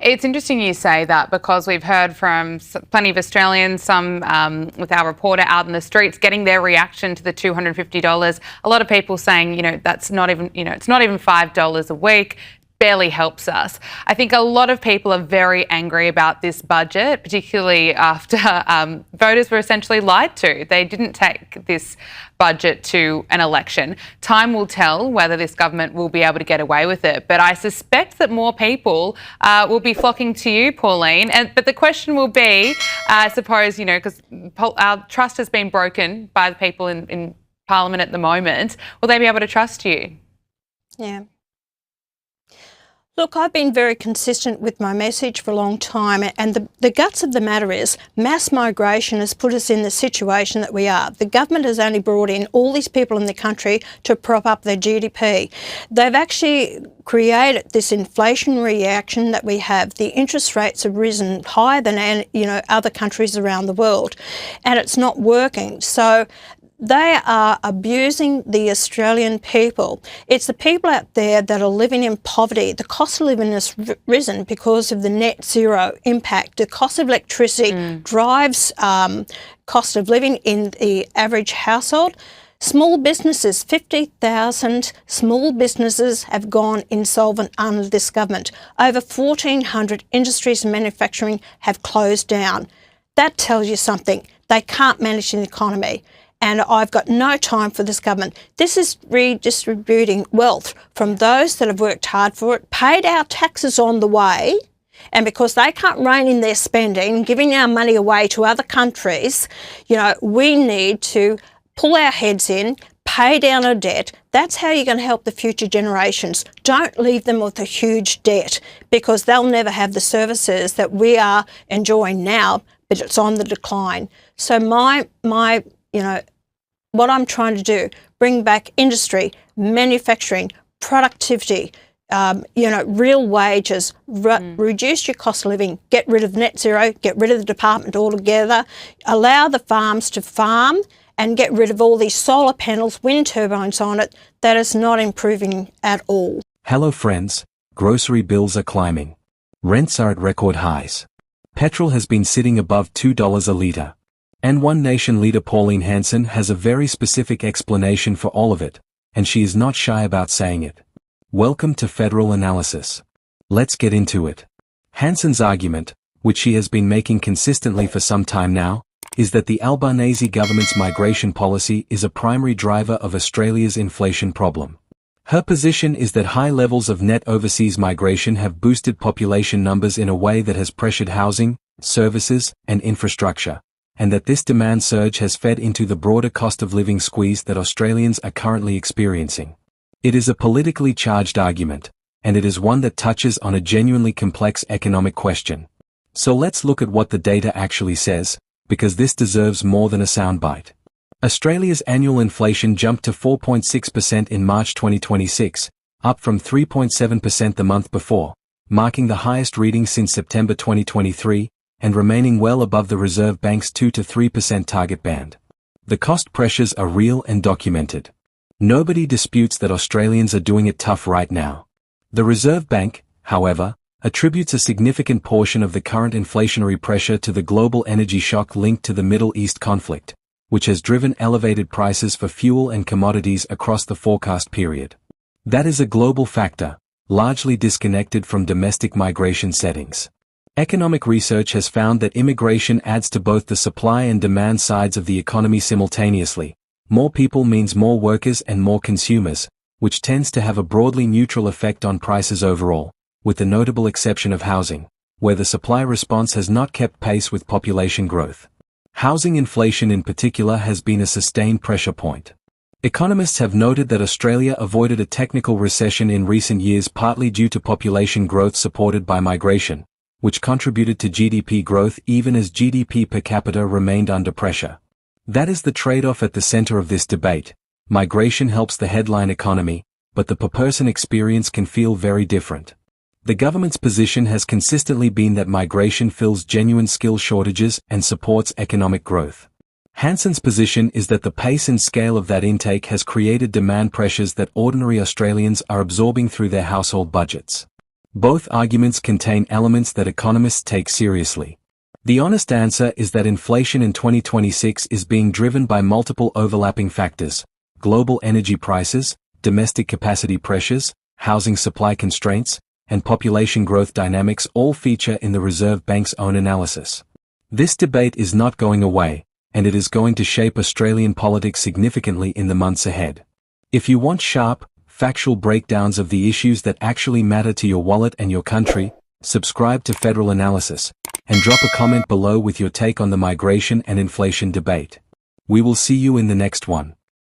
It's interesting you say that because we've heard from plenty of Australians, some with our reporter out in the streets, getting their reaction to the $250. A lot of people saying, that's not even, it's not even $5 a week. Barely helps us. I think a lot of people are very angry about this budget, particularly after voters were essentially lied to. They didn't take this budget to an election. Time will tell whether this government will be able to get away with it. But I suspect that more people will be flocking to you, Pauline. But the question will be, I suppose, because our trust has been broken by the people in Parliament at the moment. Will they be able to trust you? Yeah. Look, I've been very consistent with my message for a long time, and the guts of the matter is mass migration has put us in the situation that we are. The government has only brought in all these people in the country to prop up their GDP. They've actually created this inflationary reaction that we have. The interest rates have risen higher than other countries around the world, and it's not working. So they are abusing the Australian people. It's the people out there that are living in poverty. The cost of living has risen because of the net zero impact. The cost of electricity drives cost of living in the average household. Small businesses, 50,000 small businesses have gone insolvent under this government. Over 1,400 industries and manufacturing have closed down. That tells you something. They can't manage an economy. And I've got no time for this government. This is redistributing wealth from those that have worked hard for it, paid our taxes on the way, and because they can't rein in their spending, giving our money away to other countries, we need to pull our heads in, pay down our debt. That's how you're going to help the future generations. Don't leave them with a huge debt, because they'll never have the services that we are enjoying now, but it's on the decline. So what I'm trying to do, bring back industry, manufacturing, productivity, real wages, reduce your cost of living, get rid of net zero, get rid of the department altogether, allow the farms to farm and get rid of all these solar panels, wind turbines on it. That is not improving at all. Hello friends, grocery bills are climbing. Rents are at record highs. Petrol has been sitting above $2 a litre. And One Nation leader Pauline Hanson has a very specific explanation for all of it, and she is not shy about saying it. Welcome to Federal Analysis. Let's get into it. Hanson's argument, which she has been making consistently for some time now, is that the Albanese government's migration policy is a primary driver of Australia's inflation problem. Her position is that high levels of net overseas migration have boosted population numbers in a way that has pressured housing, services, and infrastructure, and that this demand surge has fed into the broader cost of living squeeze that Australians are currently experiencing. It is a politically charged argument, and it is one that touches on a genuinely complex economic question. So let's look at what the data actually says, because this deserves more than a soundbite. Australia's annual inflation jumped to 4.6% in March 2026, up from 3.7% the month before, marking the highest reading since September 2023, and remaining well above the Reserve Bank's 2 to 3% target band. The cost pressures are real and documented. Nobody disputes that Australians are doing it tough right now. The Reserve Bank, however, attributes a significant portion of the current inflationary pressure to the global energy shock linked to the Middle East conflict, which has driven elevated prices for fuel and commodities across the forecast period. That is a global factor, largely disconnected from domestic migration settings. Economic research has found that immigration adds to both the supply and demand sides of the economy simultaneously. More people means more workers and more consumers, which tends to have a broadly neutral effect on prices overall, with the notable exception of housing, where the supply response has not kept pace with population growth. Housing inflation in particular has been a sustained pressure point. Economists have noted that Australia avoided a technical recession in recent years partly due to population growth supported by migration, which contributed to GDP growth even as GDP per capita remained under pressure. That is the trade-off at the center of this debate. Migration helps the headline economy, but the per-person experience can feel very different. The government's position has consistently been that migration fills genuine skill shortages and supports economic growth. Hanson's position is that the pace and scale of that intake has created demand pressures that ordinary Australians are absorbing through their household budgets. Both arguments contain elements that economists take seriously. The honest answer is that inflation in 2026 is being driven by multiple overlapping factors: global energy prices, domestic capacity pressures, housing supply constraints, and population growth dynamics all feature in the Reserve Bank's own analysis. This debate is not going away, and it is going to shape Australian politics significantly in the months ahead. If you want sharp, factual breakdowns of the issues that actually matter to your wallet and your country, subscribe to Federal Analysis, and drop a comment below with your take on the migration and inflation debate. We will see you in the next one.